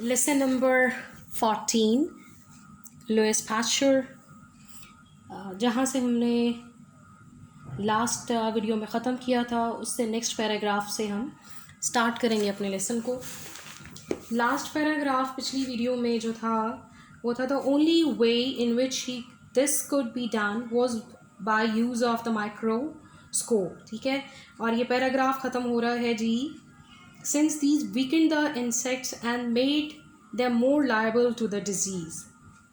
Lesson number 14 Louis Pasteur, जहाँ से हमने लास्ट वीडियो में ख़त्म किया था उससे नेक्स्ट पैराग्राफ से हम स्टार्ट करेंगे अपने लेसन को। लास्ट पैराग्राफ पिछली वीडियो में जो था वो था the only way in which he this could be done was by use of the microscope. ठीक है, और ये पैराग्राफ ख़त्म हो रहा है जी, since these weakened the insects and made them more liable to the disease.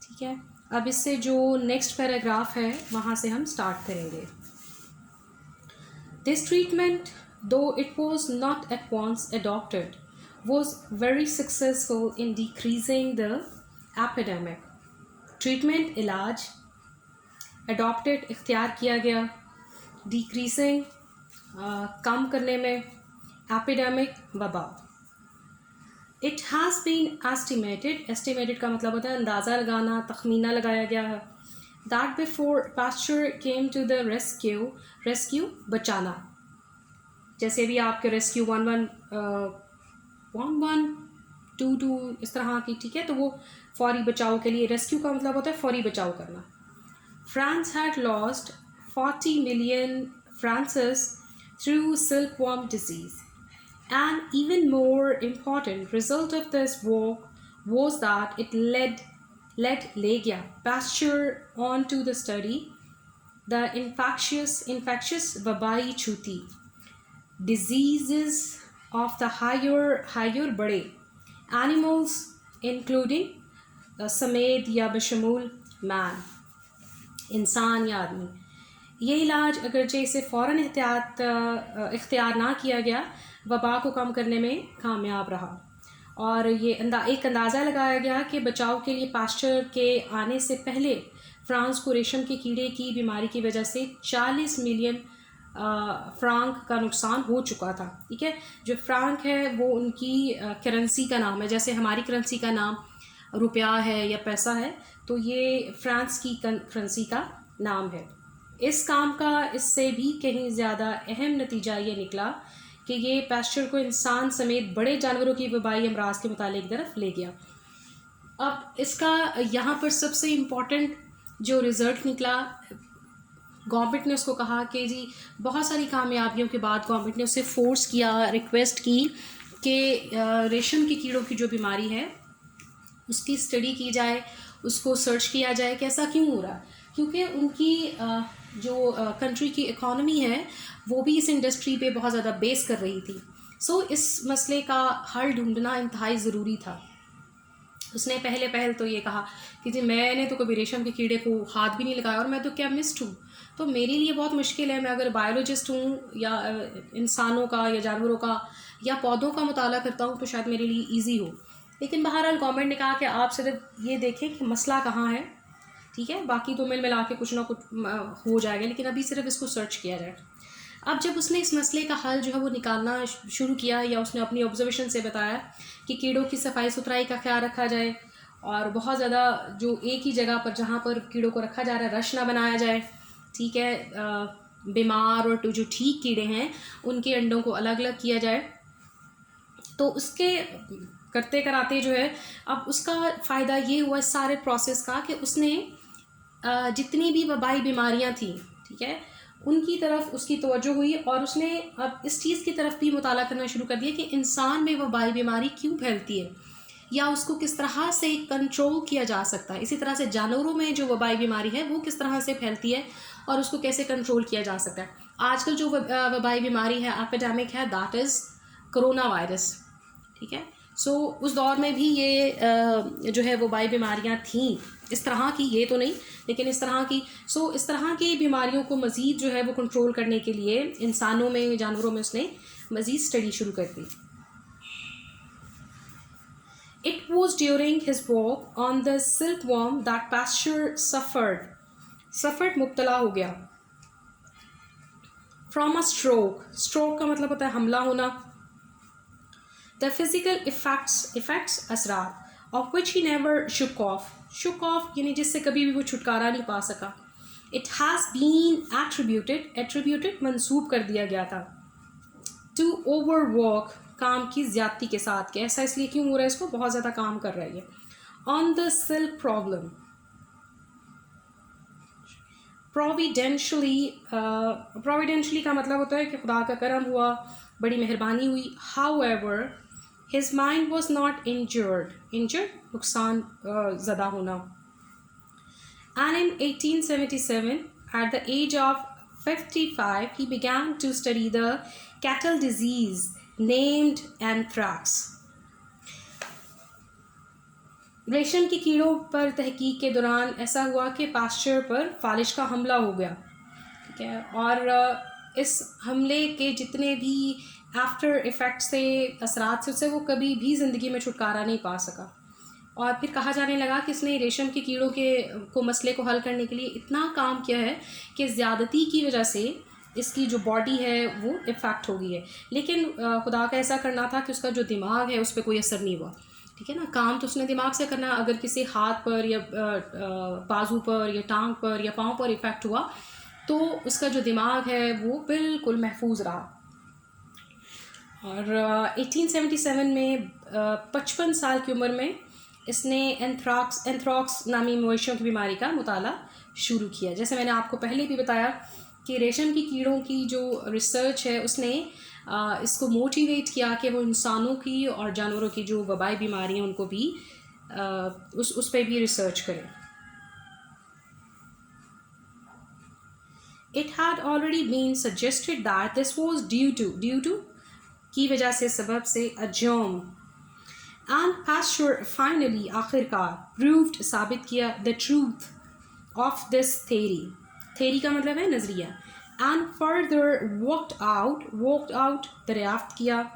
ठीक है, अब इससे जो नेक्स्ट पैराग्राफ है वहाँ से हम स्टार्ट करेंगे। This treatment, though it was not at once adopted, was very successful in decreasing the epidemic. Treatment इलाज adopted इख्तियार किया गया, decreasing कम करने में, epidemic वबा। It has been estimated का मतलब होता है अंदाज़ा लगाना, तखमीना लगाया गया है, that before Pasteur came to the rescue बचाना, जैसे भी आपके रेस्क्यू 1122 इस तरह की। ठीक है, तो वो फौरी बचाव के लिए, रेस्क्यू का मतलब होता है फौरी बचाव करना। France had lost 40 million francs through silkworm disease. An even more important result of this work was that it led Pasteur on to the study the infectious wabai chuti diseases of the higher bade animals including समेत या बशमूल man, इंसान या आदमी। ये इलाज अगरचे इसे फ़ौरन इख्तियार ना किया गया, वबा को कम करने में कामयाब रहा, और ये एक अंदाज़ा लगाया गया कि बचाव के लिए पास्चर के आने से पहले फ्रांस को रेशम के कीड़े की बीमारी की वजह से 40 मिलियन फ्रांक का नुकसान हो चुका था। ठीक है, जो फ्रांक है वो उनकी करेंसी का नाम है, जैसे हमारी करेंसी का नाम रुपया है या पैसा है, तो ये फ्रांस की करेंसी का नाम है। इस काम का इससे भी कहीं ज़्यादा अहम नतीजा ये निकला कि ये पास्चर को इंसान समेत बड़े जानवरों की वबाई अमराज के मुतालिक की तरफ ले गया। अब इसका यहाँ पर सबसे इम्पॉर्टेंट जो रिज़ल्ट निकला, गवर्नमेंट ने उसको कहा कि जी बहुत सारी कामयाबियों के बाद गवर्नमेंट ने उसे फोर्स किया, रिक्वेस्ट की कि रेशम के कीड़ों की जो बीमारी है उसकी स्टडी की जाए, उसको सर्च किया जाए कि ऐसा क्यों हो रहा है, क्योंकि उनकी जो कंट्री की इकॉनमी है वो भी इस इंडस्ट्री पे बहुत ज़्यादा बेस कर रही थी। सो इस मसले का हल ढूंढना इंतहाई ज़रूरी था। उसने पहल तो ये कहा कि जी मैंने तो कभी रेशम के कीड़े को हाथ भी नहीं लगाया और मैं तो केमिस्ट हूँ, तो मेरे लिए बहुत मुश्किल है, मैं अगर बायोलॉजिस्ट हूँ या इंसानों का या जानवरों का या पौधों का मुताला करता हूँ तो शायद मेरे लिए ईजी हो। लेकिन बहरहाल गवर्नमेंट ने कहा कि आप सिर्फ ये देखें कि मसला कहाँ है, ठीक है, बाकी तो मिला के कुछ ना कुछ हो जाएगा, लेकिन अभी सिर्फ इसको सर्च किया जाए। अब जब उसने इस मसले का हल जो है वो निकालना शुरू किया, या उसने अपनी ऑब्जर्वेशन से बताया कि कीड़ों की सफाई सुथराई का ख्याल रखा जाए और बहुत ज़्यादा जो एक ही जगह पर जहाँ पर कीड़ों को रखा जा रहा है रश ना बनाया जाए। ठीक है, बीमार और जो ठीक कीड़े हैं उनके अंडों को अलग अलग किया जाए। तो उसके करते कराते जो है अब उसका फ़ायदा ये हुआ इस सारे प्रोसेस का कि उसने जितनी भी वबाई बीमारियां थी, ठीक है, उनकी तरफ उसकी तवज्जो हुई और उसने अब इस चीज़ की तरफ भी मुताला करना शुरू कर दिया कि इंसान में वबाई बीमारी क्यों फैलती है या उसको किस तरह से कंट्रोल किया जा सकता है। इसी तरह से जानवरों में जो वबाई बीमारी है वो किस तरह से फैलती है और उसको कैसे कंट्रोल किया जा सकता है। आजकल जो वबाई बीमारी है, एपिडेमिक है, दैट इज़ कोरोना वायरस। ठीक है, सो उस दौर में भी ये जो है वबाई बीमारियां थीं इस तरह की, ये तो नहीं लेकिन इस तरह की। सो इस तरह की बीमारियों को मज़ीद जो है वो कंट्रोल करने के लिए इंसानों में, जानवरों में उसने मज़ीद स्टडी शुरू कर दी। It was during his work on the silkworm that Pasteur suffered मुब्तला हो गया फ्रॉम अ स्ट्रोक का मतलब होता है हमला होना। The physical effects Asrar of which he never shook off यानी जिससे कभी भी वो छुटकारा नहीं पा सका। It has been attributed मंसूब कर दिया गया था to overwork काम की ज़्यादती के साथ कि ऐसा इसलिए क्यों हो रहा है, इसको बहुत ज़्यादा काम कर रहा है ये। ऑन द सिल्क प्रॉब्लम, प्रोविडेंशली का मतलब होता है कि खुदा का करम हुआ, बड़ी मेहरबानी हुई। However his mind was not injured नुकसान ज़दा होना। And in 1877 at the age of 55 he began to study the cattle disease named anthrax। रेशम के कीड़ों पर तहकीक के दौरान ऐसा हुआ कि पास्चर पर फालिश का हमला हो गया, ठीक है, और इस हमले के जितने भी आफ्टर इफ़ेक्ट से असरात से उससे वो कभी भी ज़िंदगी में छुटकारा नहीं पा सका। और फिर कहा जाने लगा कि इसने रेशम के कीड़ों के मसले को हल करने के लिए इतना काम किया है कि ज़्यादती की वजह से इसकी जो बॉडी है वो इफ़ेक्ट हो गई है। लेकिन खुदा का ऐसा करना था कि उसका जो दिमाग है उस पर कोई असर नहीं हुआ, ठीक है ना। काम तो उसने दिमाग से करना। अगर किसी हाथ पर या बाजू पर या टांग पर या पाँव पर इफ़ेक्ट हुआ तो उसका जो दिमाग है वो बिल्कुल महफूज रहा। और 1877 में 55 साल की उम्र में इसने एंथ्रॉक्स नामी मवेशियों की बीमारी का मुताला शुरू किया। जैसे मैंने आपको पहले भी बताया कि रेशम की कीड़ों की जो रिसर्च है उसने इसको मोटिवेट किया कि वो इंसानों की और जानवरों की जो वबाई बीमारियां उनको भी उस पर भी रिसर्च करें। It had already been suggested that this was due to की वजह से, सबब से, a germ। And Pasteur finally आखिरकार proved साबित किया the truth of this theory का मतलब है नज़रिया। And further worked out दरियाफ्त किया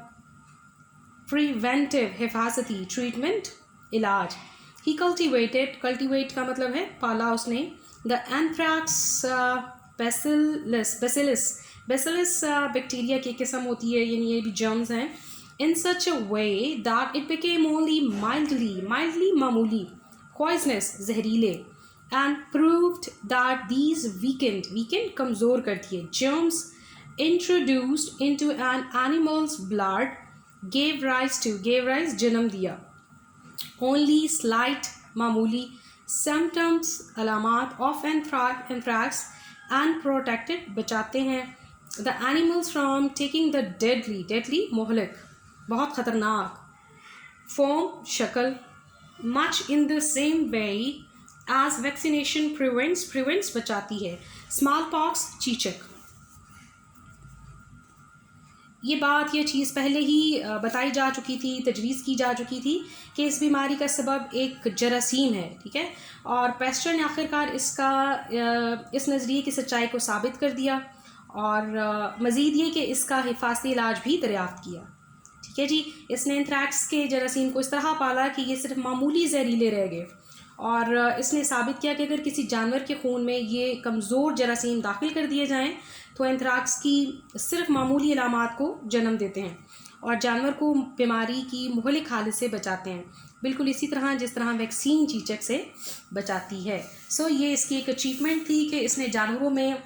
preventive हिफाजती treatment इलाज। He cultivate का मतलब है पाला उसने the anthrax bacillus बैक्टीरिया की किस्म होती है, यानी ये भी जर्म्स हैं, in such a way that it became only mildly मामूली, poisonous जहरीले, and proved that these weakened कमज़ोर करती है germs introduced into an animal's blood gave rise जन्म दिया only slight मामूली symptoms अलामात of anthrax and protected बचाते हैं the animals from taking the deadly मोहलिक बहुत ख़तरनाक form शक्ल much in the same way as vaccination prevents बचाती है smallpox चीचक। ये चीज़ पहले ही बताई जा चुकी थी, तजवीज़ की जा चुकी थी कि इस बीमारी का सबब एक जरासीम है, ठीक है। और पेस्टर ने आखिरकार इस नज़रिए की सच्चाई को साबित कर दिया और मज़ीद ये कि इसका हिफाजती इलाज भी दरियाफ़्त किया, ठीक है जी। इसने एंथ्रैक्स के जरासीम को इस तरह पाला कि ये सिर्फ मामूली जहरीले रह गए और इसने साबित किया कि अगर किसी जानवर के खून में ये कमज़ोर जरासीम दाखिल कर दिए जाएँ तो एंथ्रैक्स की सिर्फ मामूली अलामात को जन्म देते हैं और जानवर को बीमारी की मुहलिक हालत से बचाते हैं, बिल्कुल इसी तरह जिस तरह वैक्सीन चीचक से बचाती है। सो ये इसकी एक अचीवमेंट थी कि इसने जानवरों में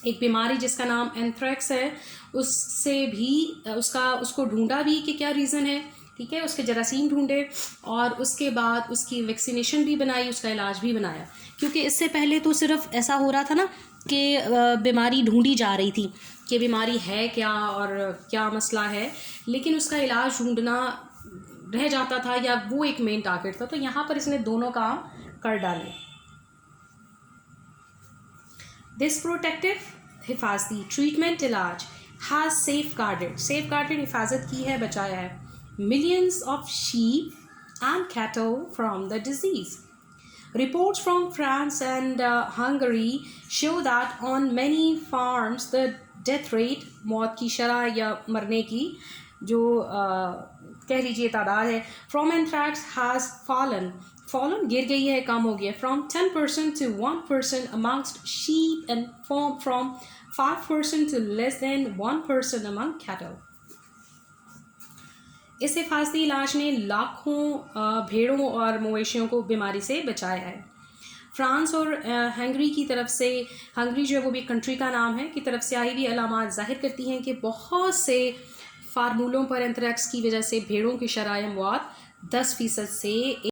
एक बीमारी जिसका नाम एंथ्रैक्स है उससे भी उसको ढूंढा भी कि क्या रीज़न है, ठीक है, उसके जरासीम ढूंढे और उसके बाद उसकी वैक्सीनेशन भी बनाई, उसका इलाज भी बनाया। क्योंकि इससे पहले तो सिर्फ ऐसा हो रहा था ना कि बीमारी ढूंढी जा रही थी कि बीमारी है क्या और क्या मसला है, लेकिन उसका इलाज ढूंढना रह जाता था या वो एक मेन टारगेट था। तो यहाँ पर इसने दोनों काम कर डाले। दिस प्रोटेक्टिव हिफाजती ट्रीटमेंट इलाज हैज़ सेफ गार्डेड हिफाजत की है, बचाया है millions of sheep and cattle from the disease. Reports from France and Hungary show that on many farms the death rate, मौत की शरह या मरने की जो कह लीजिए तादाद है, from anthrax has fallen गिर गई है, कम हो गया, from 10% to 1% amongst sheep and from 5% to less than 1% among cattle. इस हिफाजती इलाज ने लाखों भेड़ों और मवेशियों को बीमारी से बचाया है। फ्रांस और हंगरी की तरफ से, हंगरी जो है वो भी कंट्री का नाम है, की तरफ से आई हुई अलामात ज़ाहिर करती हैं कि बहुत से फार्मूलों पर एंथ्रैक्स की वजह से भेड़ों की शरह अमवात 10% से